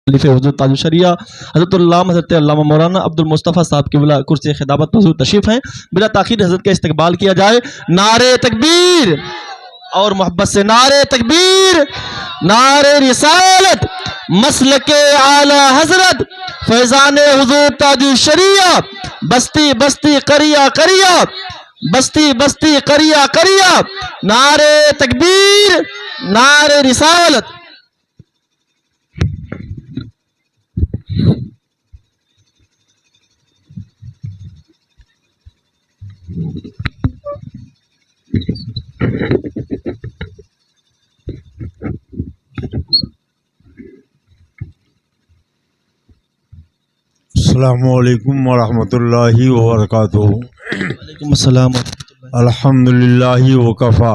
حضرت تاج الشریعہ حضرت علامہ حضرت علامہ مولانا عبد المصطفیٰ صاحب کی بلا کرسی خطابت پر حضور تشریف ہیں. بلا تاخیر حضرت کا استقبال کیا جائے. نعرہ تکبیر اور محبت سے نعرہ تکبیر، نعرہ رسالت، مسلک اعلی حضرت فیضان حضور تاج الشریعہ، بستی بستی قریہ قریہ، بستی بستی قریہ قریہ، نعرہ تکبیر، نعرہ رسالت. السلام علیکم ورحمۃ اللہ وبرکاتہ. وعلیکم السلام. الحمد للہ وکفا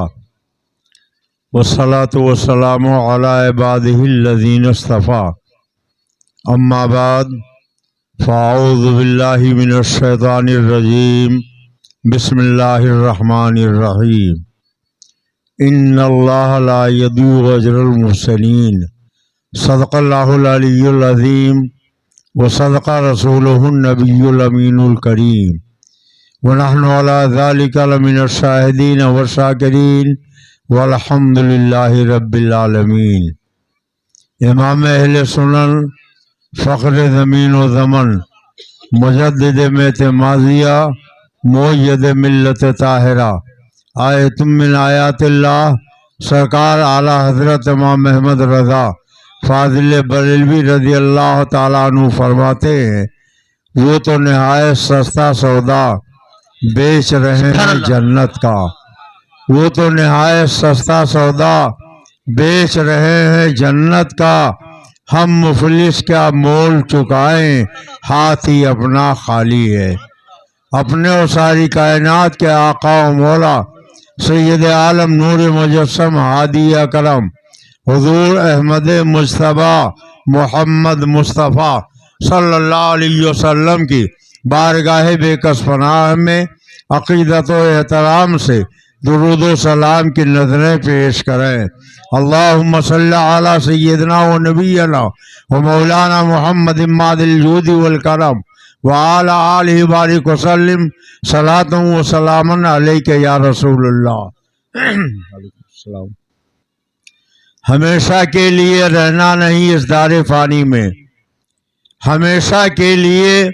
والصلاة والسلام علی عبادہ الذین اصطفیٰ. اما بعد فاعوذ باللہ من الشیطان الرجیم. بسم اللہ الرحمن الرحیم. ان اللہ لا یضیع اجر المحسنین. صدق اللہ العلی العظیم وصدق رسولہ النبی الامین الکریم. ونحن علی ذلک لمن الشاہدین والشاکرین والحمد للہ رب العالمین. امام اہل سنن، فخر زمین و زمن، مجدد میت ماضیہ، مؤید ملت طاہرہ، آیت من آیات اللہ، سرکار اعلیٰ حضرت امام محمد رضا فاضل بریلوی رضی اللہ تعالیٰ عنہ فرماتے ہیں، وہ تو نہایت سستا سودا بیچ رہے ہیں جنت کا. وہ تو نہایت سستا سودا بیچ رہے ہیں جنت کا. ہم مفلس کیا مول چکائیں، ہاتھ ہی اپنا خالی ہے. اپنے اور ساری کائنات کے آقا و مولا سید عالم نور مجسم ہادی اکرم حضور احمد مجتبیٰ محمد مصطفیٰ صلی اللہ علیہ وسلم کی بارگاہ بے کس پناہ میں عقیدت و احترام سے درود و سلام کی نظریں پیش کریں. اللہم صلی علی سیدنا و نبینا و مولانا محمد ماد الجود والکرم وعلی آلہ بارک وسلم صلاۃ و سلام علیک یا رسول اللہ. السلام. ہمیشہ کے لیے رہنا نہیں اس دار فانی میں، ہمیشہ کے لیے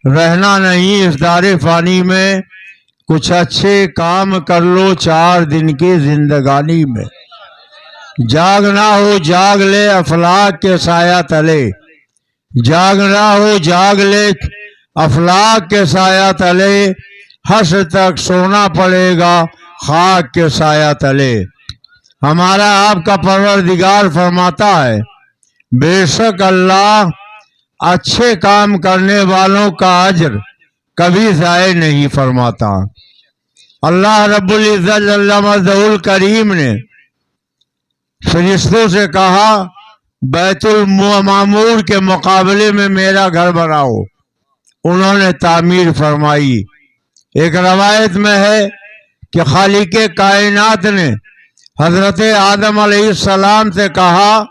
رہنا نہیں اس دار فانی میں. کچھ اچھے کام کر لو 4 دن کی زندگانی میں. جاگنا ہو جاگ لے افلاک کے سایہ تلے، جاگنا ہو جاگ لے افلاک کے سایہ تلے، حشر تک سونا پڑے گا خاک کے سایہ تلے. ہمارا آپ کا پروردگار فرماتا ہے، بے شک اللہ اچھے کام کرنے والوں کا اجر کبھی ضائع نہیں فرماتا. اللہ رب العزت جل مجدہ الکریم نے فرشتوں سے کہا، بیت المعمور کے مقابلے میں میرا گھر بناؤ. انہوں نے تعمیر فرمائی. ایک روایت میں ہے کہ خالق کائنات نے حضرت آدم علیہ السلام سے کہا،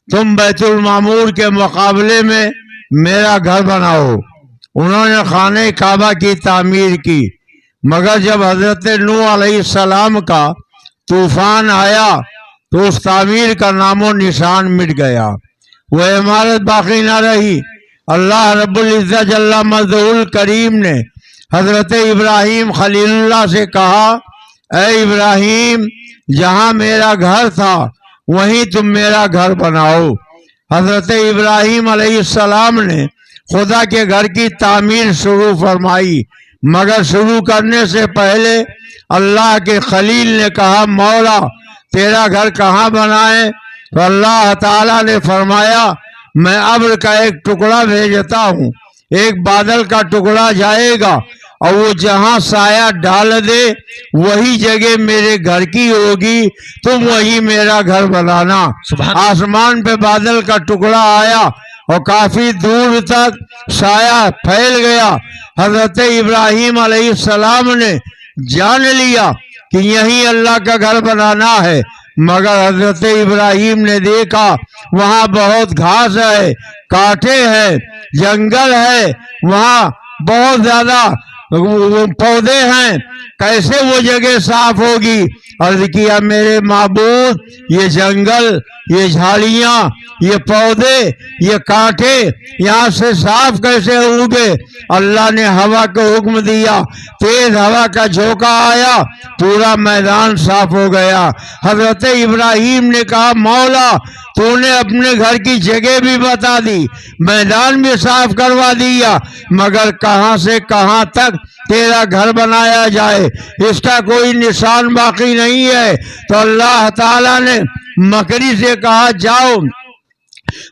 تم بیت المعمور کے مقابلے میں میرا گھر بناؤ. انہوں نے خانہ کعبہ کی تعمیر کی، مگر جب حضرت نوح علیہ السلام کا طوفان آیا تو اس تعمیر کا نام و نشان مٹ گیا، وہ عمارت باقی نہ رہی. اللہ رب العزت جل مجدہ الکریم نے حضرت ابراہیم خلیل اللہ سے کہا، اے ابراہیم، جہاں میرا گھر تھا وہیں تم میرا گھر بناؤ. حضرت ابراہیم علیہ السلام نے خدا کے گھر کی تعمیر شروع فرمائی، مگر شروع کرنے سے پہلے اللہ کے خلیل نے کہا، مولا تیرا گھر کہاں بنائیں؟ تو اللہ تعالیٰ نے فرمایا، میں ابر کا ایک ٹکڑا بھیجتا ہوں، ایک بادل کا ٹکڑا جائے گا اور وہ جہاں سایہ ڈال دے وہی جگہ میرے گھر کی ہوگی، تم وہی میرا گھر بنانا. آسمان پہ بادل کا ٹکڑا آیا اور کافی دور تک سایہ پھیل گیا. حضرت ابراہیم علیہ السلام نے جان لیا کہ یہیں اللہ کا گھر بنانا ہے. مگر حضرت ابراہیم نے دیکھا وہاں بہت گھاس ہے، کانٹے ہیں، جنگل ہے، وہاں بہت زیادہ پودے ہیں، کیسے وہ جگہ صاف ہوگی؟ عرض کیا میرے معبود، یہ جنگل، یہ جھاڑیاں، یہ پودے، یہ کانٹے یہاں سے صاف کیسے ہوں گے؟ اللہ نے ہوا کو حکم دیا، تیز ہوا کا جھونکا آیا، پورا میدان صاف ہو گیا۔ حضرت ابراہیم نے کہا مولا تو نے اپنے گھر کی جگہ بھی بتا دی، میدان بھی صاف کروا دیا، مگر کہاں سے کہاں تک تیرا گھر بنایا جائے، اس کا کوئی نشان باقی نہیں ہے۔ تو اللہ تعالیٰ نے مکری سے کہا جاؤ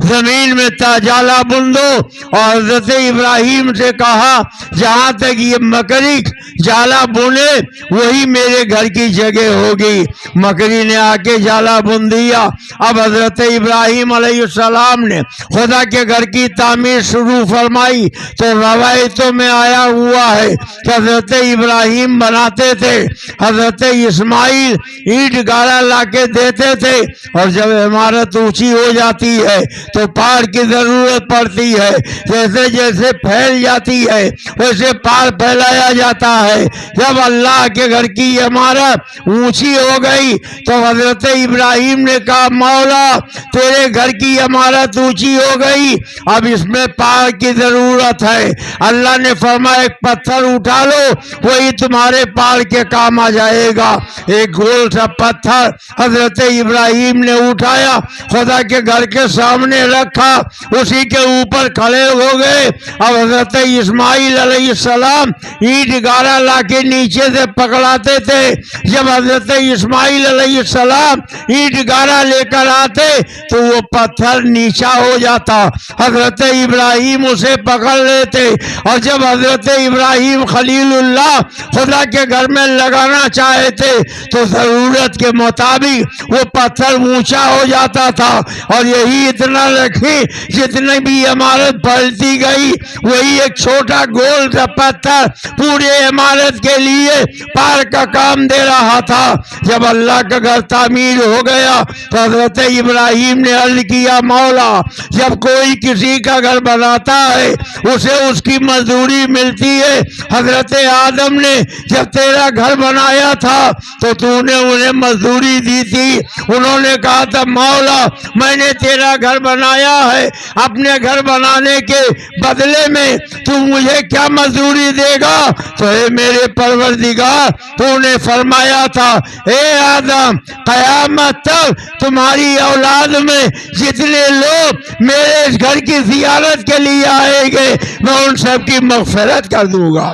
زمین میں تاجالا بندو، اور حضرت ابراہیم سے کہا جہاں تک یہ مکری جالا بنے وہی میرے گھر کی جگہ ہوگی۔ مکری نے آ کے جالا بن دیا۔ اب حضرت ابراہیم علیہ السلام نے خدا کے گھر کی تعمیر شروع فرمائی تو روایتوں میں آیا ہوا ہے کہ حضرت ابراہیم بناتے تھے، حضرت اسماعیل اینٹ گاڑا لا کے دیتے تھے، اور جب عمارت اونچی ہو جاتی ہے تو پار کی ضرورت پڑتی ہے، جیسے جیسے پھیل جاتی ہے ویسے پار پھیلایا جاتا ہے۔ جب اللہ کے گھر کی عمارت اونچی ہو گئی تو حضرت ابراہیم نے کہا مولا تیرے گھر کی عمارت اونچی ہو گئی، اب اس میں پار کی ضرورت ہے۔ اللہ نے فرمایا ایک پتھر اٹھا لو، وہی تمہارے پار کے کام آ جائے گا۔ ایک گول سا پتھر حضرت ابراہیم نے اٹھایا، خدا کے گھر کے سامنے رکھا، اسی کے اوپر کھڑے ہو گئے۔ اب حضرت اسماعیل علیہ السلام اینٹ گاڑا لا کے نیچے سے پکڑاتے تھے۔ جب حضرت اسماعیل علیہ السلام اینٹ گاڑا لے کر آتے تو وہ پتھر نیچا ہو جاتا، حضرت ابراہیم اسے پکڑ لیتے، اور جب حضرت ابراہیم خلیل اللہ خدا کے گھر میں لگانا چاہتے تو ضرورت کے مطابق وہ پتھر اونچا ہو جاتا تھا، اور یہی اتنا رکھی جتنی بھی عمارت پلتی گئی وہی ایک چھوٹا گول سا پتھر پورے عمارت کے لیے پار کا کام دے رہا تھا۔ جب اللہ کا گھر تعمیر ہو گیا تو حضرت ابراہیم نے عرض کیا مولا جب کوئی کسی کا گھر بناتا ہے اسے اس کی مزدوری ملتی ہے۔ حضرت آدم نے جب تیرا گھر بنایا تھا تو تو نے انہیں مزدوری دی تھی، انہوں نے کہا تھا مولا میں نے تیرا گھر بنایا ہے، اپنے گھر بنانے کے بدلے میں تو مجھے کیا مزدوری دے گا؟ تو اے میرے پروردگار تو نے فرمایا تھا اے آدم قیامت تک تمہاری اولاد میں جتنے لوگ میرے اس گھر کی زیارت کے لیے آئیں گے میں ان سب کی مغفرت کر دوں گا۔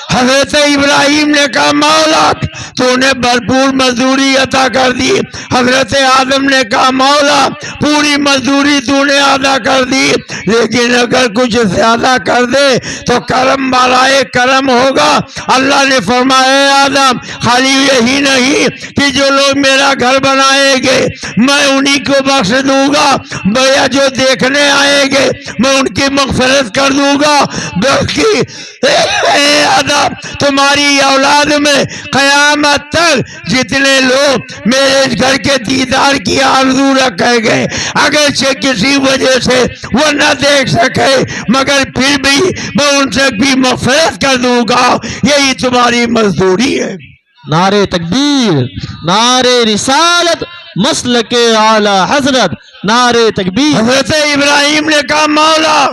حضرت ابراہیم نے کہا مولا تو نے بھرپور مزدوری عطا کر دی۔ حضرت آدم نے کہا مولا پوری مزدوری تو نے ادا کر دی، لیکن اگر کچھ زیادہ کر دے تو کرم بالائے کرم ہوگا۔ اللہ نے فرمایا آدم خالی یہی نہیں کہ جو لوگ میرا گھر بنائیں گے میں انہی کو بخش دوں گا، بھیا جو دیکھنے آئیں گے میں ان کی مغفرت کر دوں گا، بلکہ اے آدم تمہاری اولاد میں قیامت تک جتنے لوگ میرے گھر کے دیدار کی آرزو رکھیں گے اگرچہ کسی وجہ سے وہ نہ دیکھ سکے مگر پھر بھی میں ان سے بھی مغفرت کر دوں گا، یہی تمہاری مزدوری ہے۔ نعرے تکبیر، نعرے رسالت، مسلک اعلی حضرت، نعرے تکبیر۔ حضرت ابراہیم نے کہا مولا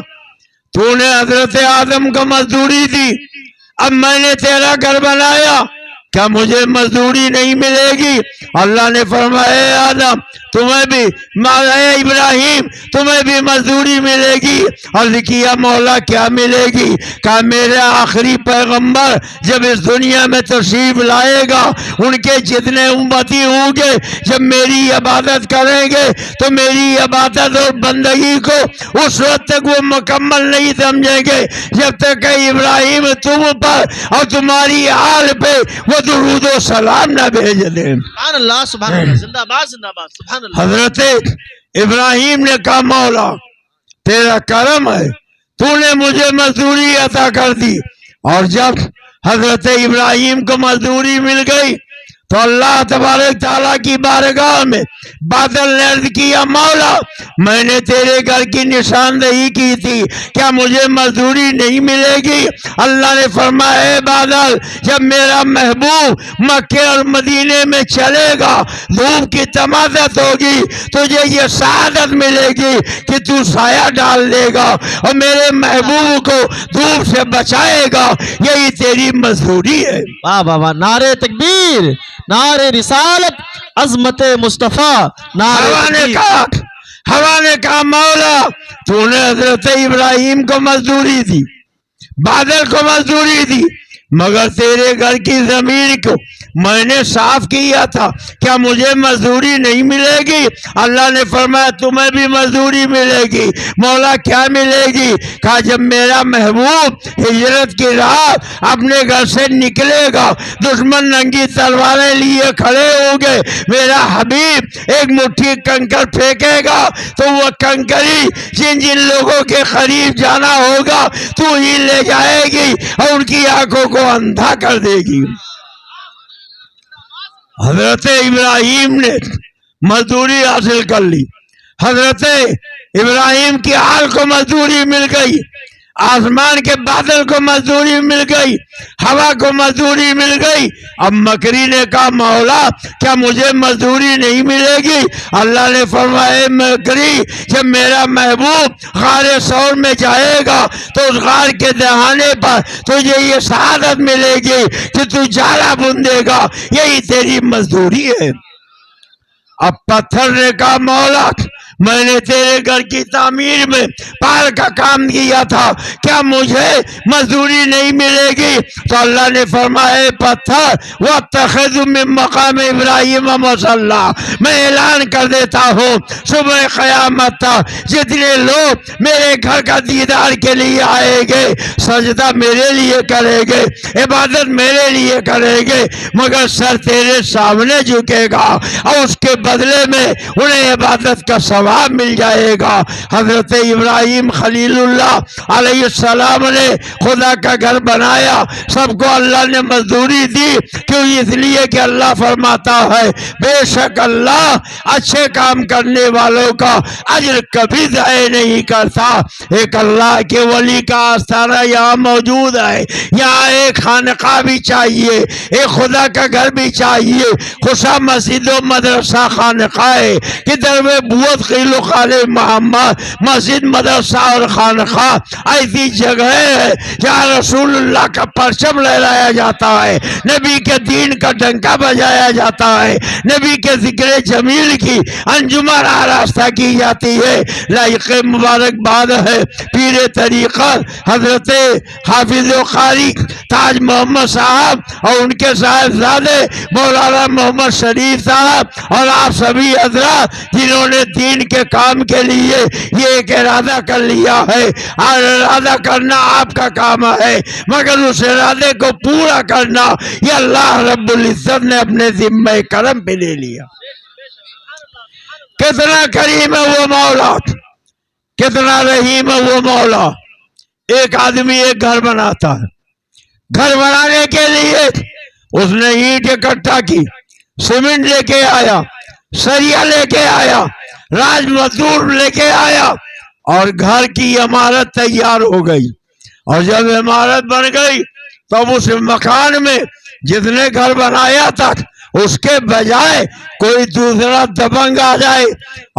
تو نے حضرت آدم کو مزدوری دی، اب میں نے تیرا گھر بنایا، کیا مجھے مزدوری نہیں ملے گی؟ اللہ نے فرمایا آدم تمہیں بھی ابراہیم تمہیں بھی مزدوری ملے گی۔ عرض کیا مولا کیا ملے گی؟ کہا میرے آخری پیغمبر جب اس دنیا میں تشریف لائے گا ان کے جتنے امتی ہوں گے جب میری عبادت کریں گے تو میری عبادت اور بندگی کو اس وقت تک وہ مکمل نہیں سمجھیں گے جب تک کہ ابراہیم تم پر اور تمہاری آل پہ وہ درود و سلام نہ بھیج دیں۔ سبحان اللہ سبحان اللہ، زندہ باد زندہ باد، سبحان اللہ۔ حضرت ابراہیم نے کہا مولا تیرا کرم ہے تو نے مجھے مزدوری عطا کر دی، اور جب حضرت ابراہیم کو مزدوری مل گئی تو اللہ تبارک تعالیٰ کی بارگاہ میں بادل نے عرض کیا مولا میں نے تیرے گھر کی نشاندہی کی تھی، کیا مجھے مزدوری نہیں ملے گی؟ اللہ نے فرمایا اے بادل جب میرا محبوب مکے اور مدینے میں چلے گا دھوپ کی تمازت ہوگی تجھے یہ سعادت ملے گی کہ تو سایہ ڈال دے گا اور میرے محبوب کو دھوپ سے بچائے گا، یہی تیری مزدوری ہے۔ واہ واہ واہ، نعرہ تکبیر، نعرہ رسالت، عظمت مصطفیٰ، نعرہ ہوا نے کہا مولا تو نے حضرت ابراہیم کو مزدوری دی، بادل کو مزدوری دی، مگر تیرے گھر کی زمین کو میں نے صاف کیا تھا، کیا مجھے مزدوری نہیں ملے گی؟ اللہ نے فرمایا تمہیں بھی مزدوری ملے گی۔ مولا کیا ملے گی؟ کہا جب میرا محبوب ہجرت کی راہ اپنے گھر سے نکلے گا دشمن ننگی تلواریں لیے کھڑے ہوں گے، میرا حبیب ایک مٹھی کنکر پھینکے گا تو وہ کنکری جن جن لوگوں کے قریب جانا ہوگا تو ہی لے جائے گی اور ان کی آنکھوں کو اندھا کر دے گی۔ حضرت ابراہیم نے مزدوری حاصل کر لی، حضرت ابراہیم کی آل کو مزدوری مل گئی، آسمان کے بادل کو مزدوری مل گئی، ہوا کو مزدوری مل گئی۔ اب مکری نے کہا مولا کیا مجھے مزدوری نہیں ملے گی؟ اللہ نے فرمایا مکری جب میرا محبوب غار ثور میں جائے گا تو اس غار کے دہانے پر تجھے یہ سعادت ملے گی کہ تو جالا بندے گا، یہی تیری مزدوری ہے۔ اب پتھر نے کہا مولا میں نے تیرے گھر کی تعمیر میں پار کا کام کیا تھا، کیا مجھے مزدوری نہیں ملے گی؟ تو اللہ نے فرمایا پتھر وَاتَّخِذُ مِن مقام ابراہیم مصلی، میں اعلان کر دیتا ہوں صبح قیامت تک جتنے لوگ میرے گھر کا دیدار کے لیے آئیں گے سجدہ میرے لیے کریں گے، عبادت میرے لیے کریں گے، مگر سر تیرے سامنے جھکے گا اور اس کے بدلے میں انہیں عبادت کا ثواب مل جائے گا۔ حضرت ابراہیم خلیل اللہ علیہ السلام نے خدا کا گھر بنایا، سب کو اللہ نے مزدوری دی، کیوں؟ اس لیے کہ اللہ فرماتا ہے بے شک اللہ اچھے کام کرنے والوں کا اجر کبھی ضائع نہیں کرتا۔ ایک اللہ کے ولی کا آستانہ یہاں موجود ہے، یہاں ایک خانقاہ بھی چاہیے، ایک خدا کا گھر بھی چاہیے، خوشا مسجد و مدرسہ خانقاہ کہ دربے بوت خیل و خال محمد مسجد مدرسہ اور خانقاہ ایسی جگہ ہے جہاں رسول اللہ کا پرچم لہرایا جاتا ہے، نبی کے دین کا ڈنکا بجایا جاتا ہے، نبی کے ذکر جمیل کی انجمن آراستہ کی جاتی ہے۔ لائق مبارکباد ہے پیر طریقت حضرت حافظ و قاری تاج محمد صاحب اور ان کے صاحبزادے مولانا محمد شریف صاحب اور آپ سبھی حضرات جنہوں نے دین کے کام کے لیے یہ ایک ارادہ کر لیا ہے، اور ارادہ کرنا آپ کا کام ہے مگر اس ارادے کو پورا کرنا یہ اللہ رب العزت نے اپنے ذمہ کرم پہ لے لیا۔ کتنا کریم ہے وہ مولا، کتنا رحیم ہے وہ مولا۔ ایک آدمی ایک گھر بناتا ہے، گھر بنانے کے لیے اس نے اینٹ اکٹھا کی، سیمنٹ لے کے آیا، سریا لے کے آیا، راج مزدور لے کے آیا اور گھر کی عمارت تیار ہو گئی۔ اور جب عمارت بن گئی تب اس مکان میں جس نے گھر بنایا تھا اس کے بجائے کوئی دوسرا دبنگ آ جائے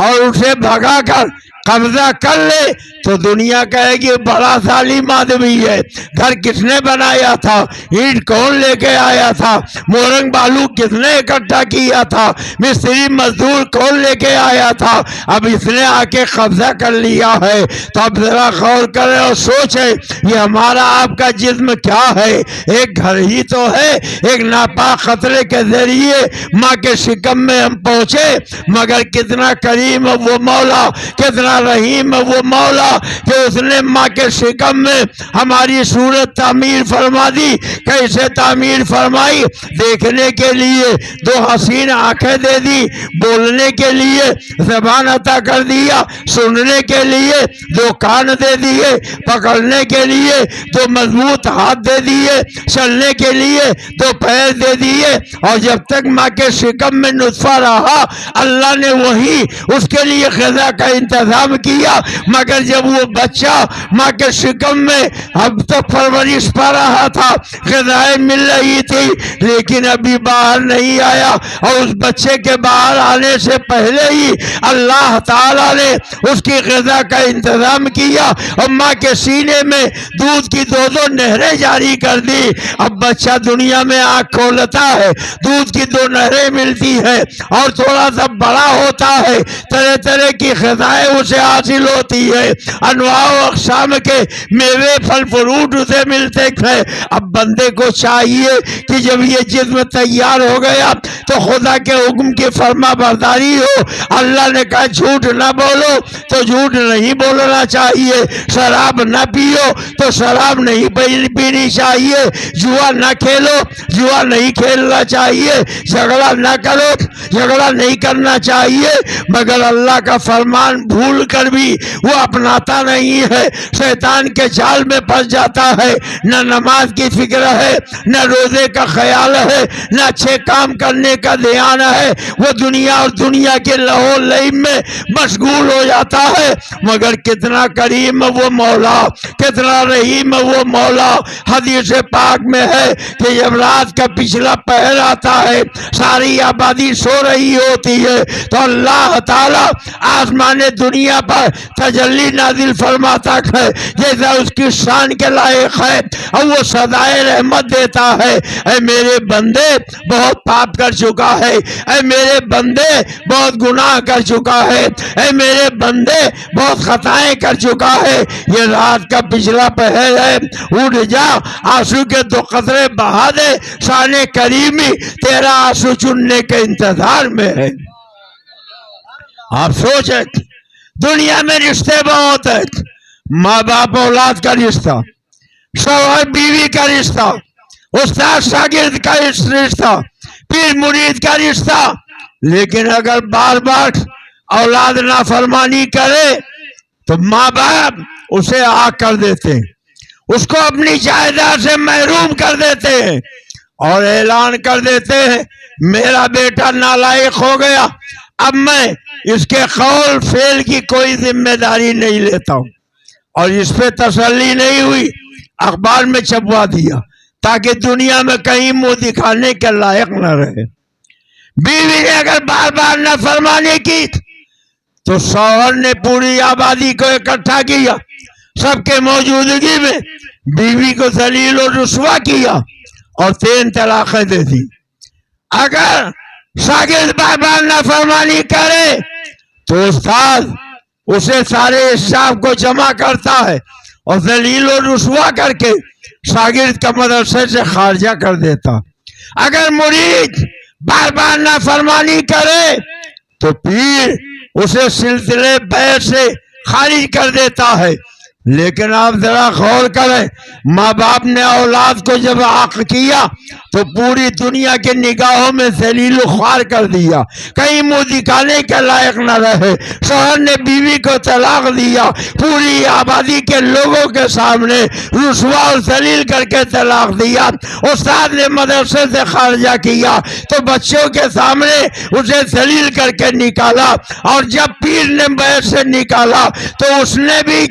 اور اسے بھگا کر قبضہ کر لے تو دنیا کہے گی بڑا ظالم آدمی ہے۔ گھر کس نے بنایا تھا؟ اینٹ کون لے کے آیا تھا؟ مورنگ بالو کس نے اکٹھا کیا تھا؟ مستری مزدور کون لے کے آیا تھا؟ اب اس نے آ کے قبضہ کر لیا ہے۔ تو اب ذرا غور کریں اور سوچیں یہ ہمارا آپ کا جسم کیا ہے؟ ایک گھر ہی تو ہے، ایک ناپاک خطرے کے ذریعے ماں کے شکم میں ہم پہنچے، مگر کتنا کریم وہ مولا، کتنا کتنا رحیم ہے وہ مولا کہ اس نے ماں کے شکم میں ہماری صورت تعمیر فرما دی. کیسے تعمیر فرمائی؟ دیکھنے کے لیے دو حسین آنکھیں دے دی، بولنے کے لیے زبان عطا کر دیا، سننے کے لیے دو کان دے دیے، پکڑنے کے لیے دو مضبوط ہاتھ دے دیے، چلنے کے لیے دو پیر دے دیے. اور جب تک ماں کے شکم میں نطفہ رہا اللہ نے وہی اس کے لیے غذا کا انتظام کیا. مگر جب وہ بچہ ماں کے شکم میں اب تک پرورش پا رہا تھا، غذائیں مل رہی تھی، لیکن ابھی باہر نہیں آیا. اور اس بچے کے باہر آنے سے پہلے ہی اللہ تعالیٰ نے اس کی غذا کا انتظام کیا اور ماں کے سینے میں دودھ کی دو دو نہریں جاری کر دی. اب بچہ دنیا میں آنکھ کھولتا ہے، دودھ کی دو نہریں ملتی ہے اور تھوڑا سا بڑا ہوتا ہے، طرح طرح کی غذائیں اسے حاصل ہوتی ہے، انواع و اقسام کے میوے پھل فروٹ اسے ملتے ہیں. اب بندے کو چاہیے کہ جب یہ جسم تیار ہو گیا تو خدا کے حکم کی فرما برداری ہو. اللہ نے کہا جھوٹ نہ بولو تو جھوٹ نہیں بولنا چاہیے، شراب نہ پیو تو شراب نہیں پینی چاہیے، جوا نہ کھیلو جوا نہیں کھیلنا چاہیے، جھگڑا نہ کرو جھگڑا نہیں کرنا چاہیے. مگر اللہ کا فرمان بھول کر بھی وہ اپناتا نہیں ہے، شیطان کے جال میں پھنس جاتا ہے. نہ نماز کی فکر ہے، نہ روزے کا خیال ہے، نہ اچھے کام کرنے کا دھیان ہے. وہ دنیا اور دنیا کے لہو لہم میں مشغول ہو جاتا ہے. مگر کتنا کریم وہ مولا، کتنا رحیم وہ مولا. حدیث پاک میں ہے کہ جب رات کا پچھلا پہر آتا ہے، ساری آبادی سو رہی ہوتی ہے، تو اللہ تعالیٰ آسمان دنیا پر تجلی نازل فرماتا ہے جیسا اس کی شان کے لائق ہے، اور وہ صدائے رحمت دیتا ہے. اے میرے بندے بہت پاپ کر چکا ہے، اے میرے بندے بہت گناہ کر چکا ہے، اے میرے بندے بہت خطائیں کر چکا ہے. یہ رات کا پچھلا پہر ہے، اٹھ جا، آنسو کے دو قطرے بہا دے، شان کریمی تیرا آنسو چننے کے انتظار میں ہے. آپ سوچیں دنیا میں رشتے بہت ہیں، ماں باپ اولاد کا رشتہ، شوہر بیوی کا رشتہ، استاد شاگرد کا رشتہ، پیر مرید کا رشتہ. لیکن اگر بار بار اولاد نافرمانی کرے تو ماں باپ اسے آگ کر دیتے ہیں، اس کو اپنی جائیداد سے محروم کر دیتے ہیں اور اعلان کر دیتے ہیں میرا بیٹا نالائق ہو گیا، اب میں اس کے قول فعل کی کوئی ذمہ داری نہیں لیتا ہوں. اور اس پہ تسلی نہیں ہوئی، اخبار میں چھپوا دیا تاکہ دنیا میں کہیں منہ دکھانے کے لائق نہ رہے. بیوی نے اگر بار بار نافرمانی کی تو شوہر نے پوری آبادی کو اکٹھا کیا، سب کے موجودگی میں بیوی کو ذلیل و رسوا کیا اور 3 طلاقیں دے دی. اگر شاگرد بار بار نافرمانی کرے تو استاد اسے سارے اسٹاف کو جمع کرتا ہے اور ذلیل و رسوا کر کے شاگرد کا مدرسے سے خارجہ کر دیتا. اگر مرید بار بار نافرمانی کرے تو پیر اسے سلسلے بیعت سے خارج کر دیتا ہے. لیکن آپ ذرا غور کریں، ماں باپ نے اولاد کو جب عاق کیا تو پوری دنیا کے نگاہوں میں ذلیل و خوار کر دیا، کہیں منہ دکھانے کے لائق نہ رہے. شوہر نے بیوی کو طلاق دیا، پوری آبادی کے لوگوں کے سامنے رسوا اور ذلیل کر کے طلاق دیا. استاد نے مدرسے سے خارجہ کیا تو بچوں کے سامنے اسے ذلیل کر کے نکالا، اور جب پیر نے بیعت سے نکالا تو اس نے بھی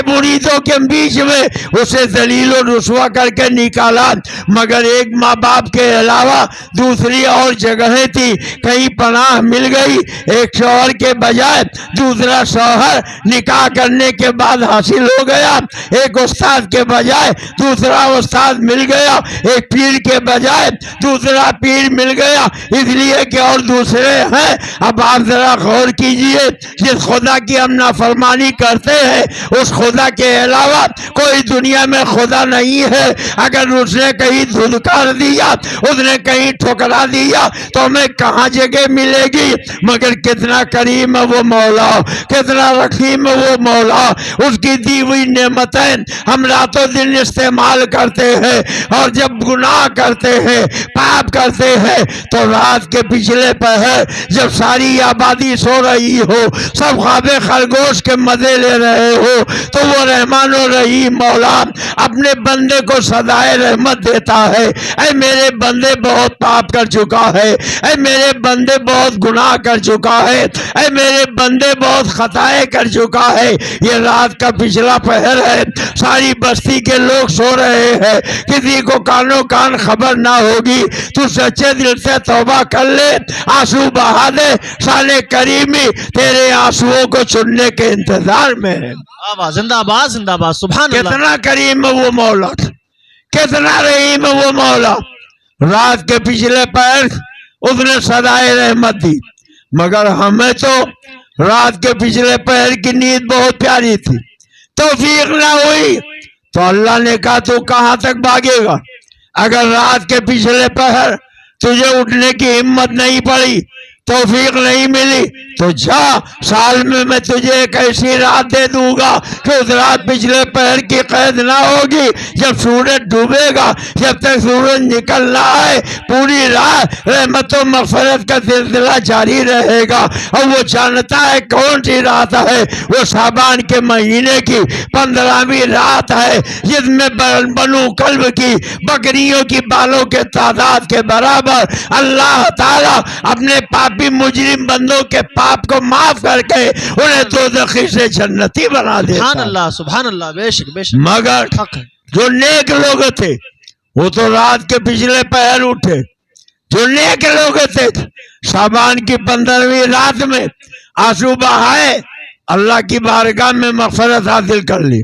مریدوں کے بیچ میں اسے ذلیل و رسوا کر کے نکالا. مگر ایک ماں باپ کے علاوہ دوسری اور جگہیں تھی، کہیں پناہ مل گئی. ایک شوہر کے بجائے دوسرا شوہر نکاح کرنے کے بعد حاصل ہو گیا، ایک استاد کے بجائے دوسرا استاد مل گیا، ایک پیر کے بجائے دوسرا پیر مل گیا، اس لیے کہ اور دوسرے ہیں. اب آپ ذرا غور کیجئے، جس خدا کی ہم نافرمانی کرتے ہیں اس اس خدا کے علاوہ کوئی دنیا میں خدا نہیں ہے. اگر اس نے کہیں دھتکار دیا, اس نے کہیں ٹھکرا دیا, تو ہمیں کہاں جگہ ملے گی؟ مگر کتنا کریم ہے وہ مولا, کتنا رحیم ہے وہ مولا. اس کی دی ہوئی نعمتیں ہم راتوں دن استعمال کرتے ہیں, اور جب گناہ کرتے ہیں, پاپ کرتے ہیں, تو رات کے پچھلے پہر جب ساری آبادی سو رہی ہو, سب خواب خرگوش کے مزے لے رہے ہو, تو وہ رحمان و رحیم مولا اپنے بندے کو صدائے رحمت دیتا ہے. اے میرے بندے بہت پاپ کر چکا ہے, اے میرے بندے بہت گناہ کر چکا ہے, اے میرے بندے بہت خطائیں کر چکا ہے. یہ رات کا پچھلا پہر ہے, ساری بستی کے لوگ سو رہے ہیں, کسی کو کانوں کان خبر نہ ہوگی. تو سچے دل سے توبہ کر لے, آنسو بہا دے, سالے کریمی تیرے آنسوؤں کو چننے کے انتظار میں ہے. زندہ باد زندہ باد, سبحان اللہ. کتنا کریم ہے وہ مولا, کتنا رحیم ہے وہ مولا. رات کے پچھلے پہر اس نے صدائے رحمت دی, مگر ہمیں تو رات کے پچھلے پہر کی نیند بہت پیاری تھی, توفیق نہ ہوئی, تو اللہ نے کہا تو کہاں تک بھاگے گا؟ اگر رات کے پچھلے پہر تجھے اٹھنے کی ہمت نہیں پڑی, توفیق نہیں ملی, تو جا, سال میں تجھے ایک ایسی رات دے دوں گا کہ اس رات پچھلے پہر کی قید نہ ہوگی. جب سورج ڈوبے گا, جب تک سورج نکل نہ آئے, پوری رات رحمت و مغفرت کا سلسلہ جاری رہے گا. اور وہ جانتا ہے کون سی رات ہے, وہ شعبان کے مہینے کی 15ویں رات ہے, جس میں بنو کلب کی بکریوں کی بالوں کے تعداد کے برابر اللہ تعالیٰ اپنے پاپی مجرم بندوں کے پاپ کو معاف کر کے انہیں دوزخی سے جنتی بنا دیتا. سبحان اللہ سبحان اللہ, بے شک بے شک. مگر جو نیک لوگ تھے وہ تو رات کے پچھلے پہر اٹھے, جو نیک لوگ تھے شعبان کی 15ویں رات میں آنسو بہائے, اللہ کی بارگاہ میں مغفرت حاصل کر لی.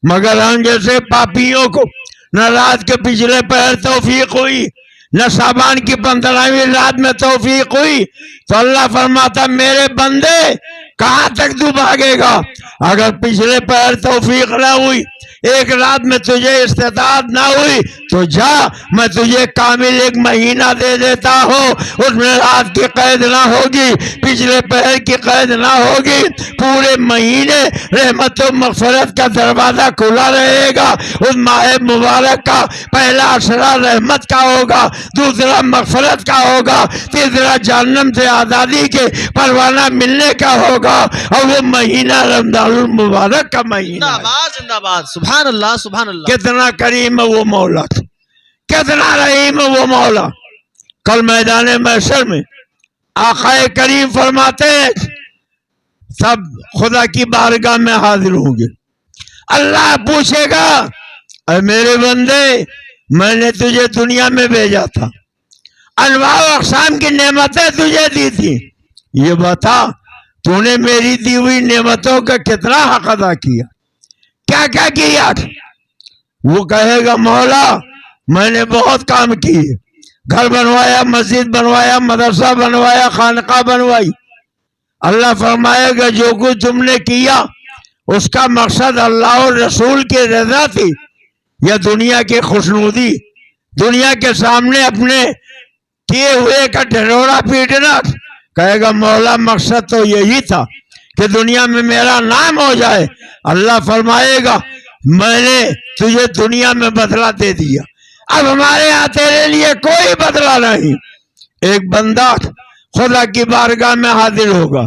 مگر ہم جیسے پاپیوں کو نہ رات کے پچھلے پہر توفیق ہوئی, نہ شعبان کی 15ویں رات میں توفیق ہوئی, تو اللہ فرماتا میرے بندے کہاں تک تو بھاگے گا؟ اگر پچھلے پہر توفیق نہ ہوئی, ایک رات میں تجھے استطاعت نہ ہوئی, تو جا, میں تجھے کامل ایک مہینہ دے دیتا ہوں, اس میں رات کی قید نہ ہوگی, پچھلے پہر کی قید نہ ہوگی, پورے مہینے رحمت و مغفرت کا دروازہ کھلا رہے گا. اس ماہ مبارک کا پہلا عشرہ رحمت کا ہوگا, دوسرا مغفرت کا ہوگا, تیسرا جہنم سے آزادی کے پروانہ ملنے کا ہوگا, اور وہ مہینہ رمضان المبارک کا مہینہ. زندہ باد زندہ باد, سبحان اللہ سبحان اللہ. کتنا کریم ہے وہ مولا, کتنا رحیم ہے وہ مولا. کل میدان محشر میں آقا کریم فرماتے ہیں سب خدا کی بارگاہ میں حاضر ہوں گے. اللہ پوچھے گا اے میرے بندے, میں نے تجھے دنیا میں بھیجا تھا, انواع و اقسام کی نعمتیں تجھے دی تھی, یہ بتا تو نے میری دی ہوئی نعمتوں کا کتنا حق ادا کیا, کیا کیا کیا؟ وہ کہے گا مولا میں نے بہت کام کیے, گھر بنوایا, مسجد بنوایا, مدرسہ بنوایا, خانقاہ بنوائی. اللہ فرمائے گا جو کچھ تم نے کیا اس کا مقصد اللہ اور رسول کی رضا تھی یا دنیا کی خوشنودی, دنیا کے سامنے اپنے کیے ہوئے کا ڈھنڈورا پیٹنا؟ کہے گا مولا مقصد تو یہی تھا کہ دنیا میں میرا نام ہو جائے. اللہ فرمائے گا میں نے تجھے دنیا میں بدلہ دے دیا, اب ہمارے یہاں تیرے لیے کوئی بدلہ نہیں. ایک بندہ خدا کی بارگاہ میں حاضر ہوگا,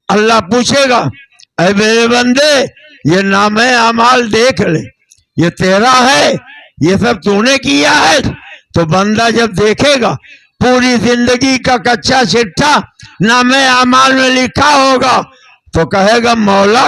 اللہ پوچھے گا اے میرے بندے یہ نامہ اعمال دیکھ لے, یہ تیرا ہے, یہ سب تو نے کیا ہے. تو بندہ جب دیکھے گا پوری زندگی کا کچا چٹھا نامہ اعمال میں لکھا ہوگا, تو کہے گا مولا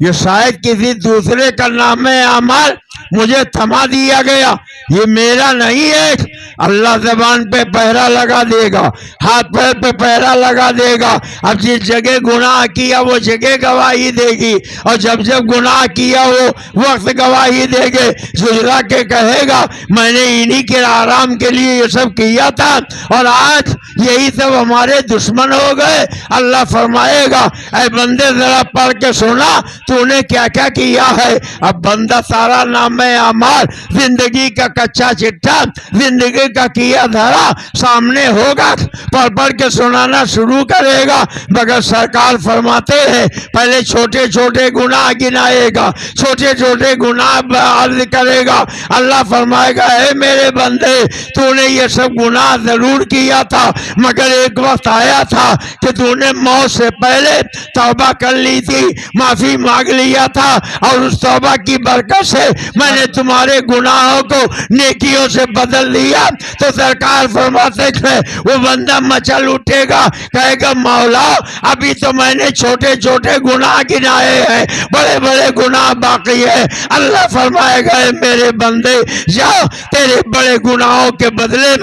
یہ شاید کسی دوسرے کا نامہ اعمال مجھے تھما دیا گیا، یہ میرا نہیں ہے۔ اللہ زبان پہ پہرا لگا دے گا، ہاتھ پیر پہ پہرا لگا دے گا۔ اب جس جگہ گناہ کیا وہ جگہ گواہی دے گی، اور جب جب گناہ کیا وہ وقت گواہی دے گے۔ جھجلا کے کہے گا میں نے انہی کے آرام کے لیے یہ سب کیا تھا، اور آج یہی سب ہمارے دشمن ہو گئے۔ اللہ فرمائے گا اے بندے ذرا پڑھ کے سنا تو نے کیا کیا کیا ہے۔ اب بندہ سارا نام اعمال، زندگی کا کچا چٹا، زندگی کا کیا دھرا سامنے ہوگا، پڑھ پڑھ کے سنانا شروع کرے گا۔ مگر سرکار فرماتے ہیں پہلے چھوٹے چھوٹے گناہ گنائے گا، چھوٹے چھوٹے گناہ عرض کرے گا۔ اللہ فرمائے گا اے میرے بندے تو نے یہ سب گناہ ضرور کیا تھا، مگر ایک وقت آیا تھا کہ تو نے موت سے پہلے توبہ کر لی تھی، معافی مانگ لیا تھا، اور اس توبہ کی برکت سے میں نے تمہارے گناہوں کو نیکیوں سے بدل دیا۔ تو سرکار فرماتے ہیں وہ بندہ مچل اٹھے گا، کہے گا مولا ابھی تو میں نے چھوٹے چھوٹے گناہ گنائے ہیں، بڑے بڑے گناہ باقی ہے۔ اللہ فرمائے گا اے میرے بندے جا، تیرے بڑے گناہوں کے بدلے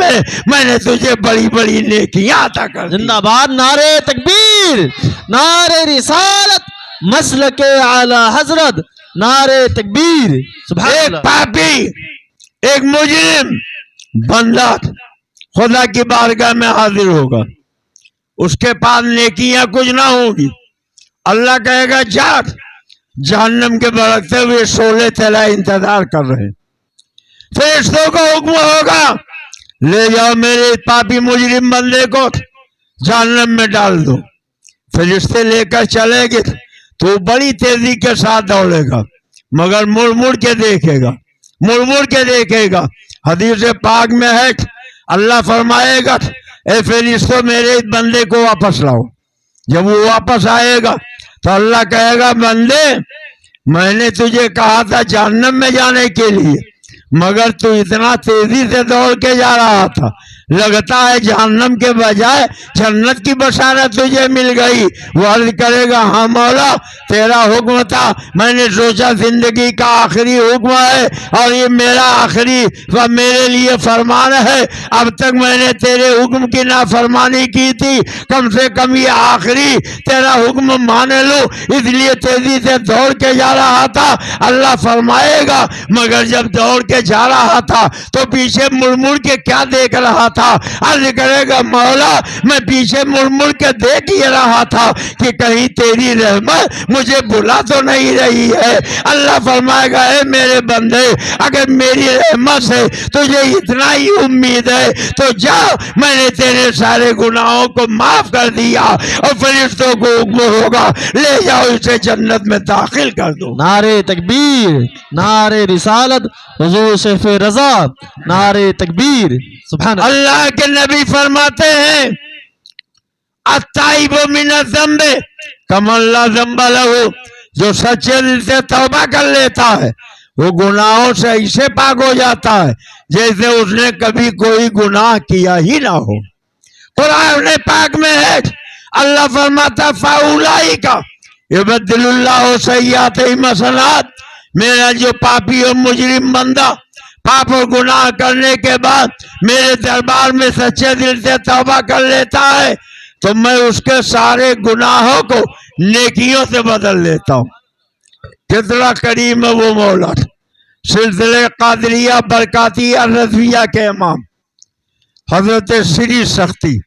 میں نے تجھے بڑی بڑی نیکیاں عطا کر دی۔ زندہ باد، نعرہ تکبیر، نعرہ رسالت، مسلک اعلی حضرت، نعرہ تکبیر، سبحان ایک اللہ۔ پاپی، ایک مجرم بندہ خدا کی بارگاہ میں حاضر ہوگا، اس کے پاس نیکیاں کچھ نہ ہوں گی۔ اللہ کہے گا جا، جہنم کے بھڑکتے ہوئے شعلے تیرا انتظار کر رہے ہیں۔ فرشتوں کو حکم ہوگا لے جاؤ میرے پاپی مجرم بندے کو جہنم میں ڈال دو۔ فرشتے لے کر چلے گے تو بڑی تیزی کے ساتھ دوڑے گا، مگر مڑ مڑ کے دیکھے گا، مڑ مڑ کے دیکھے گا۔ حدیث پاک میں ہے اللہ فرمائے گا اے فرشتوں میرے اس بندے کو واپس لاؤ۔ جب وہ واپس آئے گا تو اللہ کہے گا بندے میں نے تجھے کہا تھا جہنم میں جانے کے لیے، مگر تو اتنا تیزی سے دوڑ کے جا رہا تھا، لگتا ہے جہنم کے بجائے جنت کی بشارت تجھے مل گئی۔ وہ عرض کرے گا ہاں مولا تیرا حکم تھا، میں نے سوچا زندگی کا آخری حکم ہے اور یہ میرا آخری و میرے لیے فرمان ہے، اب تک میں نے تیرے حکم کی نافرمانی کی تھی، کم سے کم یہ آخری تیرا حکم مان لو، اس لیے تیزی سے دوڑ کے جا رہا تھا۔ اللہ فرمائے گا مگر جب دوڑ کے جا رہا تھا تو پیچھے مڑ مڑ کے کیا دیکھ رہا تھا؟ عرض کرے گا مولا میں پیچھے مڑ مڑ کے دیکھ یہ رہا تھا کہ کہیں تیری رحمت مجھے بلا تو نہیں رہی ہے۔ اللہ فرمائے گا اے میرے بندے اگر میری رحمت سے تجھے اتنا ہی امید ہے تو جا، میں نے تیرے سارے گناہوں کو معاف کر دیا، اور فرشتوں کو حکم ہوگا لے جاؤ اسے جنت میں داخل کر دو۔ نعرہ تکبیر، نعرہ رسالت، حضور سیف رضا، نعرہ تکبیر، سبحان اللہ۔ اللہ کے نبی فرماتے ہیں التائب من الذنب کمن لا ذنب لہ، جو سچے دل سے توبہ کر لیتا ہے وہ گناہوں سے ایسے پاک ہو جاتا ہے جیسے اس نے کبھی کوئی گناہ کیا ہی نہ ہو۔ قرآن پاک میں ہے اللہ فرماتا فاولئک یبدل اللہ سیئاتہم حسنات، میرا جو پاپی اور مجرم بندہ پاپ اور گناہ کرنے کے بعد میرے دربار میں سچے دل سے توبہ کر لیتا ہے تو میں اس کے سارے گناہوں کو نیکیوں سے بدل لیتا ہوں۔ کتنا کریم ہے وہ مولا۔ سلسلہ قادریہ برکاتیہ رضویہ کے امام حضرت سری سختی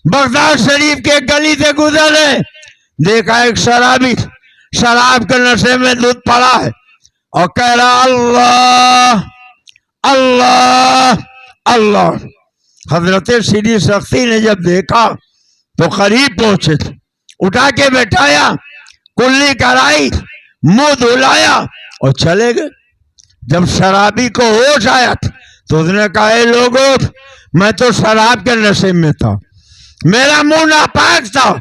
بغداد شریف کے گلی سے گزرے، دیکھا ایک شرابی شراب کے نشے میں دودھ پڑا ہے اور کہہ رہا اللہ اللہ اللہ۔ حضرت سری سختی نے جب دیکھا تو قریب پہنچے، اٹھا کے بیٹھایا، کلی کرائی، منہ دھلایا اور چلے گئے۔ جب شرابی کو ہوش آیا تو اس نے کہا اے لوگوں میں تو شراب کے نشے میں تھا، میرا منہ ناپاک تھا،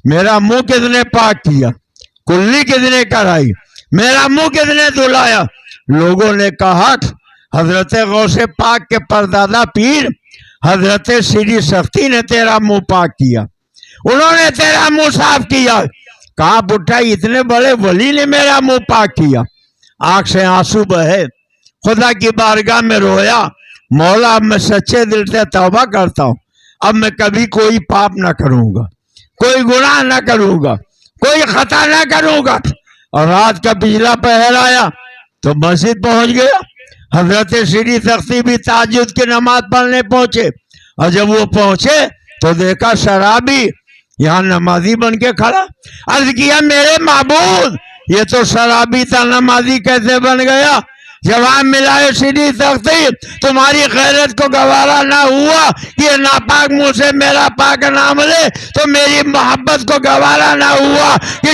میرا منہ کس نے پاک کیا؟ کلی کس نے کرائی؟ میرا منہ کس نے دھلایا؟ لوگوں نے کہا حضرت غوث پاک کے پردادا پیر حضرت سری سختی نے تیرا منہ پاک کیا، انہوں نے تیرا منہ صاف کیا۔ کہاں پٹھا اتنے بڑے ولی نے میرا منہ پاک کیا؟ آنکھ سے آنسو بہے، خدا کی بارگاہ میں رویا، مولا اب میں سچے دل سے توبہ کرتا ہوں، اب میں کبھی کوئی پاپ نہ کروں گا، کوئی گناہ نہ کروں گا، کوئی خطا نہ کروں گا۔ اور رات کا پچھلا پہر آیا تو مسجد پہنچ گیا۔ حضرت سیدھی سختی بھی تہجد کی نماز پڑھنے پہنچے، اور جب وہ پہنچے تو دیکھا شرابی یہاں نمازی بن کے کھڑا۔ عرض کیا میرے معبود، یہ تو شرابی تھا، نمازی کیسے بن گیا؟ جواب ملا ہے سیدھی سختی، تمہاری غیرت کو گوارا نہ ہوا یہ ناپاک منہ سے میرا پاک نام لے، تو میری محبت کو گوارا نہ ہوا کہ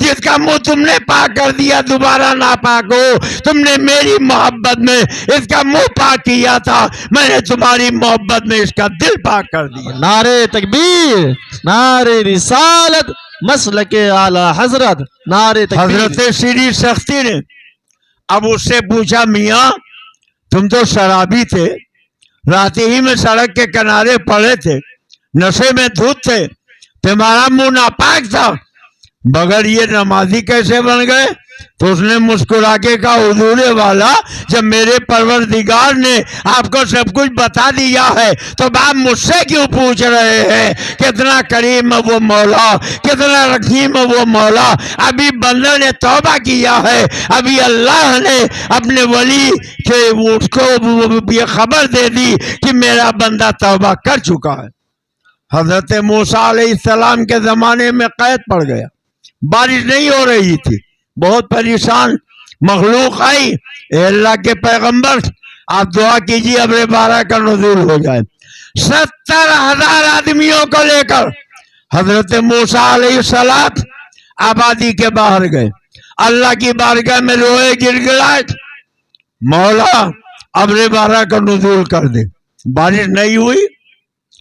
جس کا منہ تم نے پاک کر دیا دوبارہ ناپاک ہو۔ تم نے میری محبت میں اس کا منہ پاک کیا تھا، میں نے تمہاری محبت میں اس کا دل پاک کر دیا۔ نعرے تکبیر، نعرے رسالت، مسلک اعلی حضرت، نعرے تکبیر۔ حضرت سیدھی سختی نے اب اس سے پوچھا، میاں تم تو شرابی تھے، رات ہی میں سڑک کے کنارے پڑے تھے، نشے میں دھت تھے، تمہارا منہ ناپاک تھا، بغیر یہ نمازی کیسے بن گئے؟ تو اس نے مسکرا کے کہا، حضور والا جب میرے پروردگار نے آپ کو سب کچھ بتا دیا ہے تو آپ مجھ سے کیوں پوچھ رہے ہیں؟ کتنا کریم ہے وہ مولا، کتنا رحیم ہے وہ مولا۔ ابھی بندہ نے توبہ کیا ہے، ابھی اللہ نے اپنے ولی کے اس کو یہ خبر دے دی کہ میرا بندہ توبہ کر چکا ہے۔ حضرت موسیٰ علیہ السلام کے زمانے میں قحط پڑ گیا، بارش نہیں ہو رہی تھی، بہت پریشان مخلوق آئی، اے اللہ کے پیغمبر آپ دعا کیجیے ابر بارہ کا نزول ہو جائے۔ 70,000 آدمیوں کو لے کر حضرت موسیٰ علیہ السلام آبادی کے باہر گئے، اللہ کی بارگاہ میں روئے گر گڑائے، مولا ابر بارہ کا نزول کر دے۔ بارش نہیں ہوئی،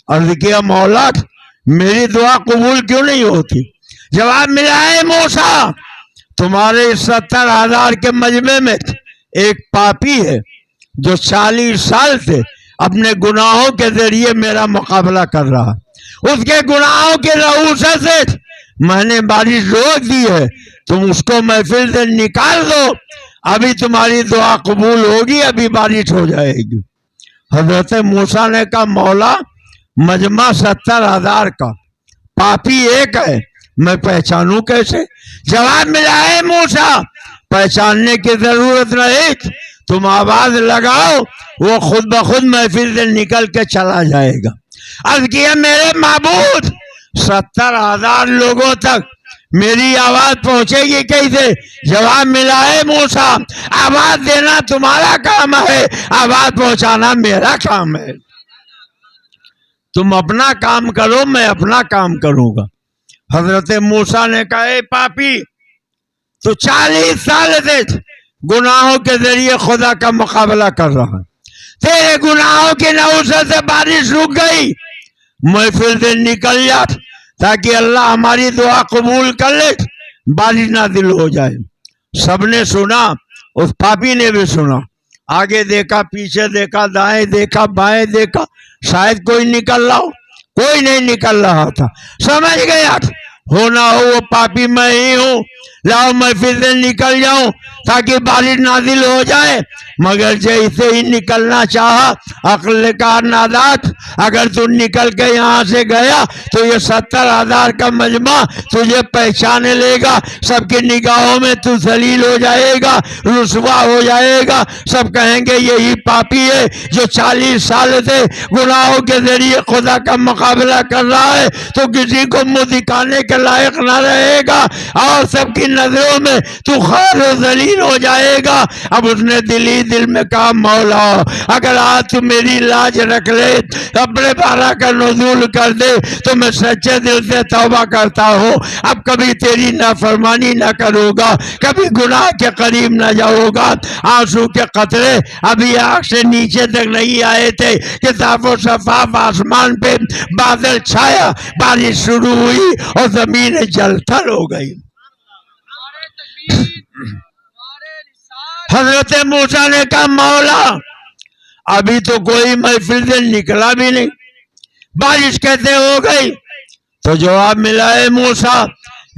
عرض کیا مولا میری دعا قبول کیوں نہیں ہوتی؟ جواب ملا ہے موسیٰ تمہارے 70,000 کے مجمع میں ایک پاپی ہے جو 40 سال سے اپنے گناہوں کے ذریعے میرا مقابلہ کر رہا، اس کے گناہوں کے رعوست سے میں نے بارش روک دی ہے، تم اس کو محفل سے نکال دو، ابھی تمہاری دعا قبول ہوگی، ابھی بارش ہو جائے گی۔ حضرت موسیٰ نے کہا مولا مجمع 70,000 کا، پاپی ایک ہے، میں پہچانوں کیسے؟ جواب ملا ہے موسیٰ پہچاننے کی ضرورت نہیں، تم آواز لگاؤ وہ خود بخود محفل سے نکل کے چلا جائے گا۔ عرض کیا میرے معبود 70,000 لوگوں تک میری آواز پہنچے گی کیسے؟ جواب ملا ہے موسیٰ آواز دینا تمہارا کام ہے، آواز پہنچانا میرا کام ہے، تم اپنا کام کرو میں اپنا کام کروں گا۔ حضرت موسیٰ نے کہا اے پاپی تو 40 سال سے گناہوں کے ذریعے خدا کا مقابلہ کر رہا ہے، تیرے گناہوں کی نحوست سے بارش رک گئی، محفل سے نکل جا تاکہ اللہ ہماری دعا قبول کر لے، بارش نازل ہو جائے۔ سب نے سنا، اس پاپی نے بھی سنا، آگے دیکھا پیچھے دیکھا دائیں دیکھا بائیں دیکھا، شاید کوئی نکل رہا ہو، کوئی نہیں نکل رہا تھا، سمجھ گیا ہونا ہو وہ پاپی میں ہی ہوں، لاؤ میں پھر سے نکل جاؤں تاکہ بارش نازل ہو جائے، مگر جیسے ہی نکلنا چاہا عقل کا نادات، اگر تو نکل کے یہاں سے گیا تو یہ 70,000 کا مجمع تجھے پہچانے لے گا، سب کی نگاہوں میں تو ذلیل ہو جائے گا، رسوا ہو جائے گا، سب کہیں گے یہی پاپی ہے جو 40 سال سے گناہوں کے ذریعے خدا کا مقابلہ کر رہا ہے، تو کسی کو منہ دکھانے کے لائق نہ رہے گا اور سب کی نظروں میں تو خار و ذلیل ہو جائے گا۔ اب اس نے دل میں کہا مولا اگر آج تو میری لاج رکھ لے، اپنے بارہ کا نزول کر دے تو میں سچے دل سے توبہ کرتا ہوں، اب کبھی تیری نافرمانی نہ کروں گا، کبھی گناہ کے قریب نہ جاؤں گا۔ آنسو کے قطرے ابھی آنکھ سے نیچے تک نہیں آئے تھے کہ صاف و شفاف آسمان پہ بادل چھایا، بارش شروع ہوئی اور زمین جل تھل ہو گئی۔ حضرت موسیٰ نے کہا مولا ابھی تو کوئی محفل سے نکلا بھی نہیں، بارش کیسے ہو گئی؟ تو جواب ملا ہے موسیٰ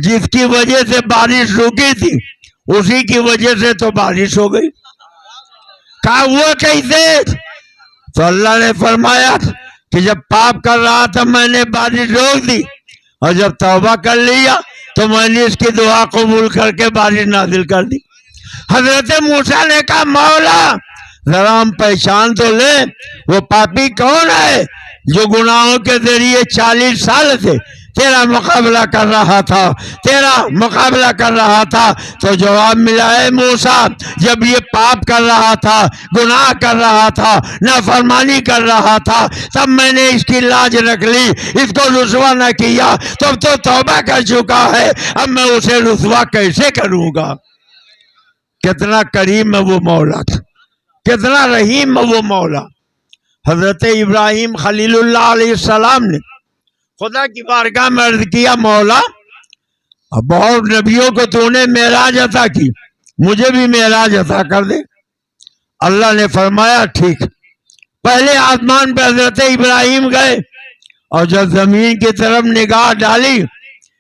جس کی وجہ سے بارش رکی تھی اسی کی وجہ سے تو بارش ہو گئی۔ کہا وہ کیسے؟ تو اللہ نے فرمایا کہ جب پاپ کر رہا تھا میں نے بارش روک دی، اور جب توبہ کر لیا تو میں نے اس کی دعا قبول کر کے بارش نازل کر دی۔ حضرت موسیٰ نے کہا مولا ذرا ہم پہچان تو لیں وہ پاپی کون ہے جو گناہوں کے ذریعے 40 سال سے تیرا مقابلہ کر رہا تھا۔ تو جواب ملا ہے موسیٰ جب یہ پاپ کر رہا تھا، گناہ کر رہا تھا، نافرمانی کر رہا تھا، تب میں نے اس کی لاج رکھ لی، اس کو رسوا نہ کیا، تب تو توبہ کر چکا ہے، اب میں اسے رسوا کیسے کروں گا؟ کتنا کریم ہے وہ مولا، کتنا رحیم ہے وہ مولا۔ حضرت ابراہیم خلیل اللہ علیہ السلام نے خدا کی بارگاہ میں عرض کیا مولا بہت نبیوں کو تو نے معراج عطا کی، مجھے بھی معراج عطا کر دے۔ اللہ نے فرمایا ٹھیک۔ پہلے آسمان پہ حضرت ابراہیم گئے اور جب زمین کی طرف نگاہ ڈالی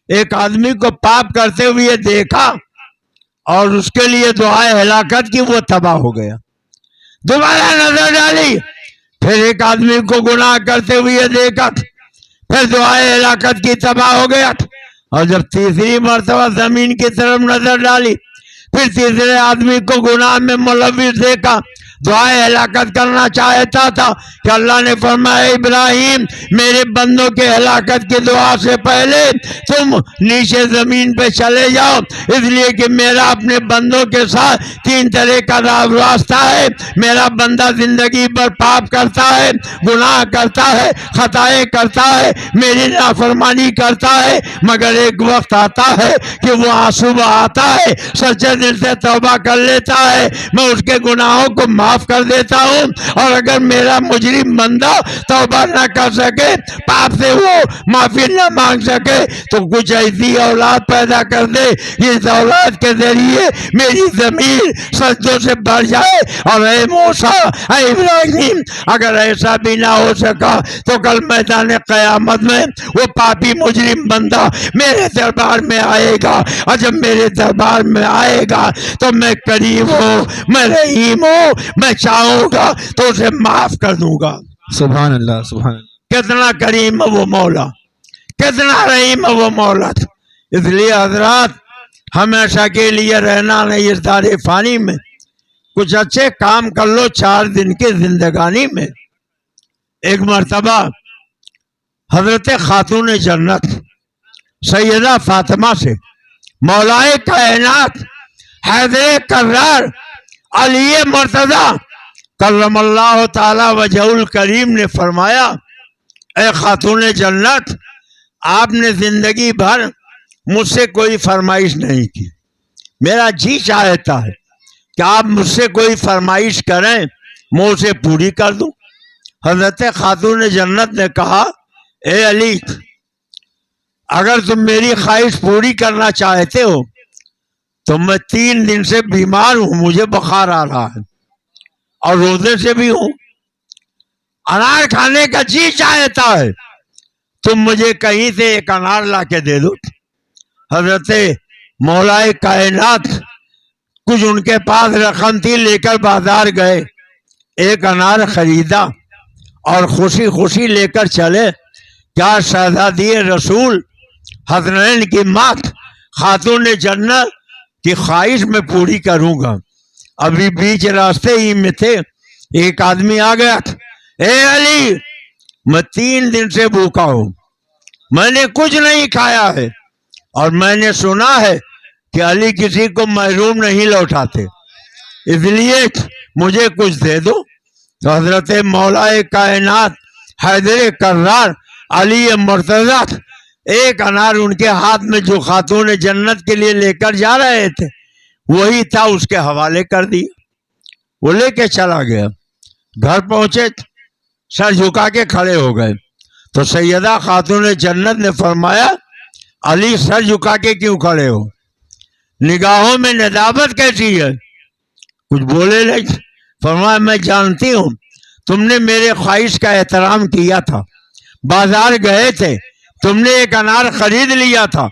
ایک آدمی کو پاپ کرتے ہوئے دیکھا اور اس کے لیے دعائے ہلاکت کی، وہ تباہ ہو گیا۔ دوبارہ نظر ڈالی پھر ایک آدمی کو گناہ کرتے ہوئے دیکھا، پھر دعائے ہلاکت کی، تباہ ہو گیا۔ اور جب تیسری مرتبہ زمین کی طرف نظر ڈالی پھر تیسرے آدمی کو گناہ میں ملوث دیکھا، دعائے ہلاکت کرنا چاہتا تھا کہ اللہ نے فرمایا ابراہیم میرے بندوں کے ہلاکت کی دعا سے پہلے تم نیچے زمین پہ چلے جاؤ، اس لیے کہ میرا اپنے بندوں کے ساتھ 3 طرح کا راستہ ہے۔ میرا بندہ زندگی پر پاپ کرتا ہے، گناہ کرتا ہے، خطائیں کرتا ہے، میری نافرمانی کرتا ہے، مگر ایک وقت آتا ہے کہ وہ آنسو بہاتا ہے، سچے دل سے توبہ کر لیتا ہے، میں اس کے گناہوں کو معاف کر دیتا ہوں۔ اور اگر میرا مجرم بندہ توبہ نہ کر سکے، پاپ سے وہ معافی نہ مانگ سکے، تو کچھ ایسی اولاد پیدا کر دے اس اولاد کے ذریعے میری زمین سجدوں سے بھر جائے۔ اور اے موسیٰ، اے ابراہیم، اگر ایسا بھی نہ ہو سکا تو کل میدان قیامت میں وہ پاپی مجرم بندہ میرے دربار میں آئے گا، اور جب میرے دربار میں آئے گا تو میں کریم ہوں، میں رحیم ہوں، میں چاہوں گا تو اسے معاف کر دوں گا۔ سبحان اللہ، سبحان اللہ۔ کتنا کریم ہے وہ مولا، کتنا رحیم ہے وہ مولا۔ اس لیے حضرات ہمیشہ کے لیے رہنا نہیں اس دار فانی میں، کچھ اچھے کام کر لو 4 دن کی زندگانی میں۔ ایک مرتبہ حضرت خاتون جنت سیدہ فاطمہ سے مولائے کائنات حیدر کرار علی مرتضی کرم اللہ تعالی وجہ الکریم نے فرمایا اے خاتون جنت، آپ نے زندگی بھر مجھ سے کوئی فرمائش نہیں کی، میرا جی چاہتا ہے کہ آپ مجھ سے کوئی فرمائش کریں میں اسے پوری کر دوں۔ حضرت خاتون جنت نے کہا اے علی، اگر تم میری خواہش پوری کرنا چاہتے ہو تو میں 3 دن سے بیمار ہوں، مجھے بخار آ رہا ہے اور روزے سے بھی ہوں، انار کھانے کا جی چاہتا ہے، تم مجھے کہیں سے ایک انار لا کے دے دو۔ حضرت مولائے کائنات کچھ ان کے پاس رقم تھی، لے کر بازار گئے، ایک انار خریدا اور خوشی خوشی لے کر چلے۔ کیا شہزادی رسول حسنین کی ماں خاتون جنت کی خواہش میں پوری کروں گا۔ ابھی بیچ راستے ہی میں تھے، ایک آدمی آ گیا، اے علی، میں 3 دن سے بھوکا ہوں، میں نے کچھ نہیں کھایا ہے، اور میں نے سنا ہے کہ علی کسی کو محروم نہیں لوٹاتے، اس لیے مجھے کچھ دے دو۔ تو حضرت مولائے کائنات حیدر کرار علی مرتضی ایک انار ان کے ہاتھ میں جو خاتون جنت کے لیے لے کر جا رہے تھے وہی تھا، اس کے حوالے کر دیا، وہ لے کے چلا گیا۔ گھر پہنچے، سر جھکا کے کھڑے ہو گئے تو سیدہ خاتون جنت نے فرمایا علی سر جھکا کے کیوں کھڑے ہو، نگاہوں میں ندامت کیسی ہے؟ کچھ بولے نہیں۔ فرمایا میں جانتی ہوں تم نے میرے خواہش کا احترام کیا تھا، بازار گئے تھے، تم نے ایک انار خرید لیا تھا،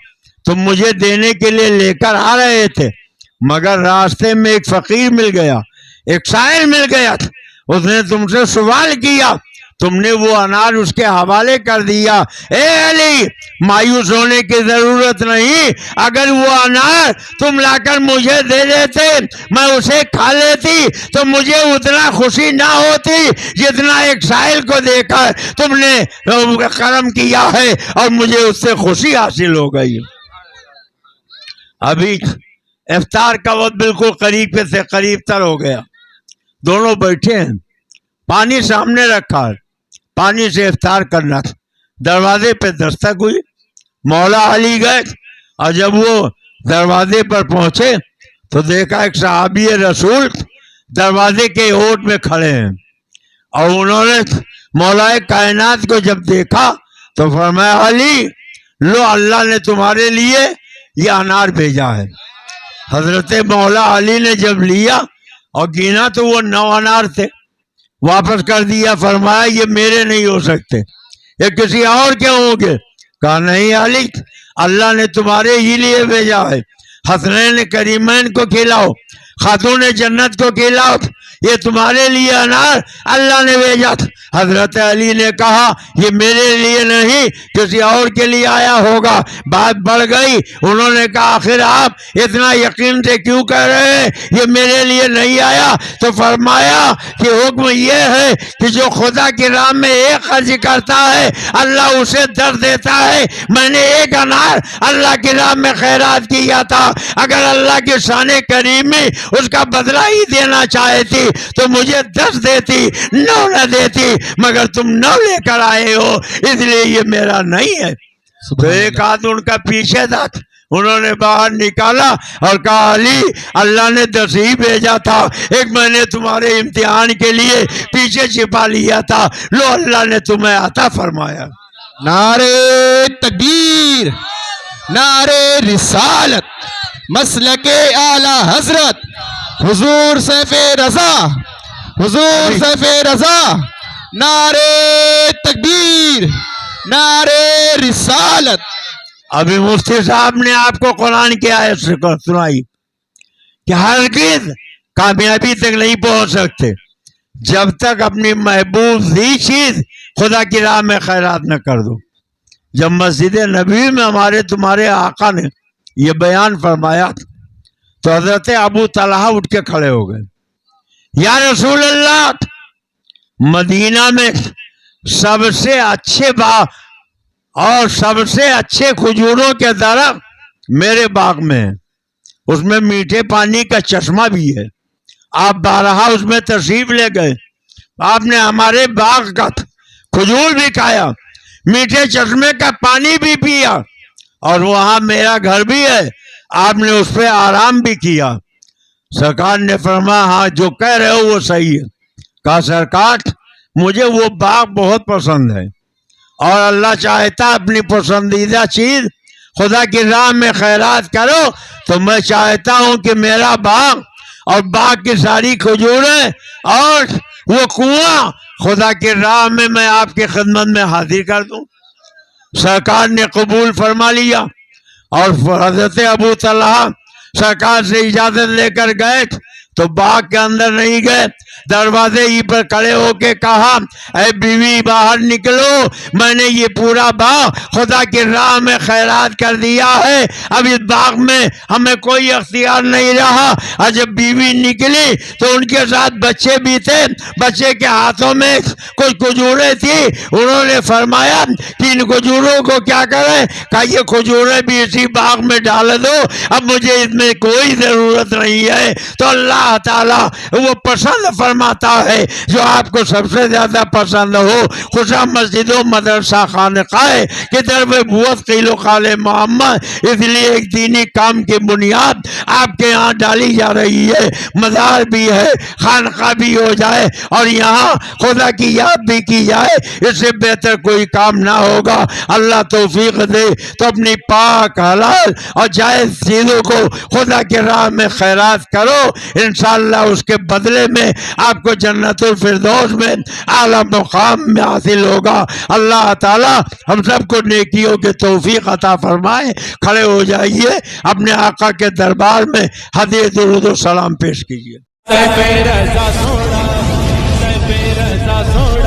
تم مجھے دینے کے لیے لے کر آ رہے تھے، مگر راستے میں ایک فقیر مل گیا، ایک سائل مل گیا، اس نے تم سے سوال کیا، تم نے وہ انار اس کے حوالے کر دیا۔ اے علی، مایوس ہونے کی ضرورت نہیں، اگر وہ انار تم لا کر مجھے دے دیتے، میں اسے کھا لیتی تو مجھے اتنا خوشی نہ ہوتی جتنا ایک سائل کو دے کر تم نے کرم کیا ہے اور مجھے اس سے خوشی حاصل ہو گئی۔ ابھی افطار کا وقت بالکل قریب سے قریب تر ہو گیا، دونوں بیٹھے ہیں، پانی سامنے رکھا ہے، پانی سے افطار کرنا تھا۔ دروازے پہ دستک ہوئی، مولا علی گئے، اور جب وہ دروازے پر پہنچے تو دیکھا ایک صحابی رسول دروازے کے اوٹ میں کھڑے ہیں، اور انہوں نے مولا کائنات کو جب دیکھا تو فرمایا علی لو، اللہ نے تمہارے لیے یہ انار بھیجا ہے۔ حضرت مولا علی نے جب لیا اور گینا تو وہ 9 انار تھے، واپس کر دیا، فرمایا یہ میرے نہیں ہو سکتے، یہ کسی اور کے ہوں گے۔ کہا نہیں علی، اللہ نے تمہارے ہی لیے بھیجا ہے، حسنین کریمین کو کھلاؤ، خاتون جنت کو کھلاؤ، یہ تمہارے لیے انار اللہ نے بھیجا تھا۔ حضرت علی نے کہا یہ میرے لیے نہیں، کسی اور کے لیے آیا ہوگا۔ بات بڑھ گئی، انہوں نے کہا آخر آپ اتنا یقین سے کیوں کہہ رہے ہیں یہ میرے لیے نہیں آیا؟ تو فرمایا کہ حکم یہ ہے کہ جو خدا کی راہ میں ایک خرچ کرتا ہے اللہ اسے 10 دیتا ہے۔ میں نے 1 انار اللہ کی راہ میں خیرات کیا تھا، اگر اللہ کی شان کریمی اس کا بدلہ ہی دینا چاہتی تو مجھے 10 دیتی، 9 نہ دیتی، مگر تم 9 لے کر آئے ہو، اس لیے یہ میرا نہیں ہے۔ تو ایک ہاتھ ان کا پیچھے تھا، انہوں نے باہر نکالا اور کہا علی اللہ نے 10 ہی بھیجا تھا، ایک میں نے تمہارے امتحان کے لیے پیچھے چھپا لیا تھا، لو اللہ نے تمہیں عطا فرمایا۔ نعرے تکبیر، نعرے رسالت، مسلک اعلی حضرت حضور سیف رضا، حضور سیف رضا، نعرے تکبیر، نعرے رسالت۔ ابھی مفتی صاحب نے آپ کو قرآن کی آیت سنائی کہ ہرگز کامیابی تک نہیں پہنچ سکتے جب تک اپنی محبوب دی چیز خدا کی راہ میں خیرات نہ کر دو۔ جب مسجد نبوی میں ہمارے تمہارے آقا نے یہ بیان فرمایا تو حضرت ابو طلحہ اٹھ کے کھڑے ہو گئے، یا رسول اللہ، مدینہ میں سب سے اچھے باغ اور سب سے اچھے کھجوروں کے درخت میرے باغ میں ہیں، اس میں میٹھے پانی کا چشمہ بھی ہے، آپ بارہا اس میں تشریف لے گئے، آپ نے ہمارے باغ کا کھجور بھی کھایا، میٹھے چشمے کا پانی بھی پیا، اور وہاں میرا گھر بھی ہے، آپ نے اس پہ آرام بھی کیا۔ سرکار نے فرمایا ہاں جو کہہ رہے ہو وہ صحیح ہے۔ کہا سرکار مجھے وہ باغ بہت پسند ہے، اور اللہ چاہتا اپنی پسندیدہ چیز خدا کی راہ میں خیرات کرو تو میں چاہتا ہوں کہ میرا باغ اور باغ کی ساری کھجوریں اور وہ کنواں خدا کی راہ میں آپ کی خدمت میں حاضر کر دوں۔ سرکار نے قبول فرما لیا، اور حضرت ابو طلحہ سرکار سے اجازت لے کر گئے تو باغ کے اندر نہیں گئے، دروازے ہی پر کھڑے ہو کے کہا اے بیوی باہر نکلو، میں نے یہ پورا باغ خدا کی راہ میں خیرات کر دیا ہے، اب اس باغ میں ہمیں کوئی اختیار نہیں رہا۔ اور جب بیوی نکلی تو ان کے ساتھ بچے بھی تھے، بچے کے ہاتھوں میں کچھ کھجوریں تھی، انہوں نے فرمایا کہ ان کھجوروں کو کیا کریں؟ کہا یہ کھجوریں بھی اسی باغ میں ڈال دو، اب مجھے اس میں کوئی ضرورت نہیں ہے۔ تو اللہ تعالیٰ وہ پسند فرماتا ہے جو آپ کو سب سے زیادہ پسند ہو۔ خدا مسجد و مدرسہ خانقاہ کے در میں بوت قیل و قال محمد، اس لیے ایک دینی کام کی بنیاد آپ کے یہاں ڈالی جا رہی ہے، مزار بھی ہے، خانقاہ بھی ہو جائے اور یہاں خدا کی یاد بھی کی جائے، اس سے بہتر کوئی کام نہ ہوگا۔ اللہ توفیق دے تو اپنی پاک حلال اور جائز چیزوں کو خدا کی راہ میں خیرات کرو، انشاءاللہ اس کے بدلے میں آپ کو جنت الفردوس میں اعلیٰ مقام میں حاصل ہوگا۔ اللہ تعالی ہم سب کو نیکیوں کے توفیق عطا فرمائے۔ کھڑے ہو جائیے، اپنے آقا کے دربار میں ہدیہ درود و سلام پیش کیجیے۔ رضا سونا رضا سونا